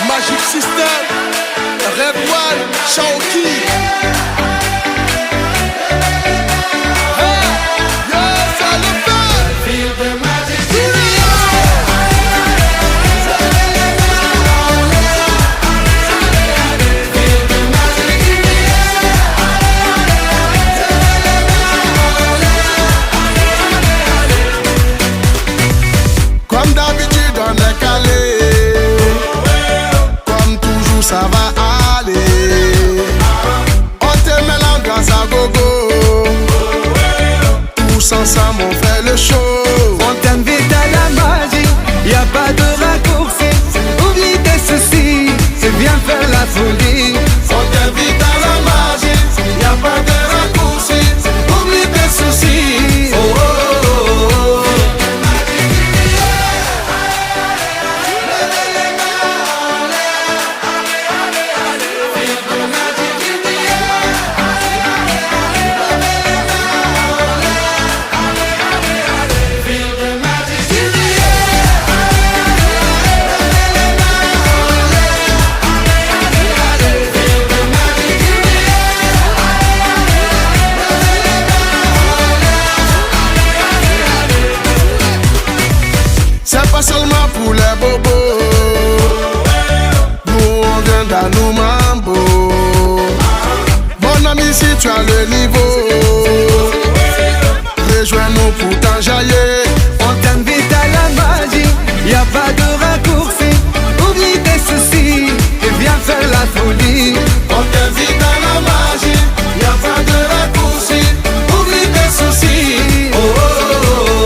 Magic System, Red One, Shaoki. Comme d'habitude on est calé, comme toujours ça va aller. On te met l'ambiance à gogo, tous ensemble on fait le show. On t'invite à la magie, y'a pas de raccourci. Oublie tes soucis, c'est bien faire la folie. On t'invite à la magie, y'a pas de raccourci. Oublie tes soucis. Oh, oh, oh, oh. C'est pas seulement pour les bobos, nous on vient d'Anou Mambo. Mon ami, si tu as le niveau, rejoins-nous pour t'enjailler. On t'invite à la magie, y'a pas de raccourci. Oublie tes soucis et viens faire la folie. On t'invite à la magie, y'a pas de raccourci. Oublie tes soucis. Oh, oh, oh, oh.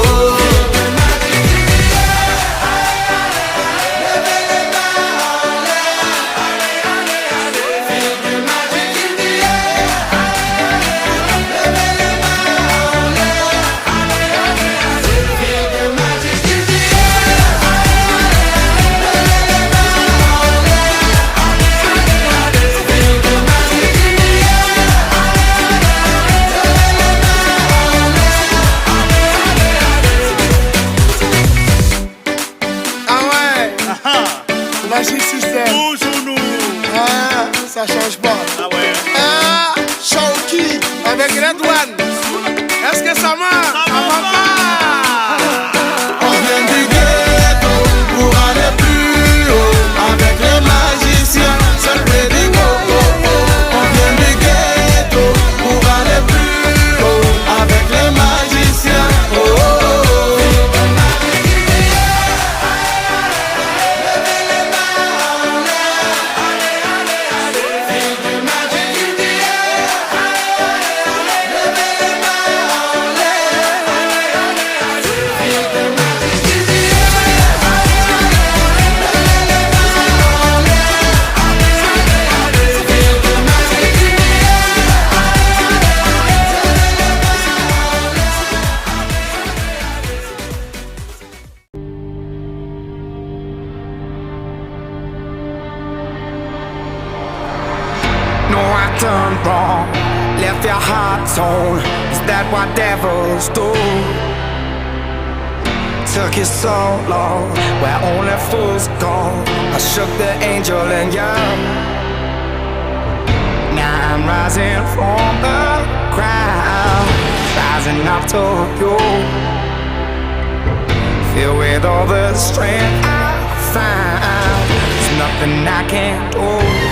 Magic System. Toujours nous. Ah, ça change pas. Ah ouais. Ah, Shaoki avec Red One. Est-ce que ça marche? Ça va pas. On vient du ghetto pour aller plus haut avec les magiciens, c'est le Freddy Coco. On vient du ghetto pour aller plus haut avec les magiciens. Oh, oh, oh. No, I turned wrong, left your heart torn. Is that what devils do? Took you so long, where only fools go. I shook the angel and young. Now I'm rising from the crowd, rising up to you. Filled with all the strength I found, there's nothing I can't do.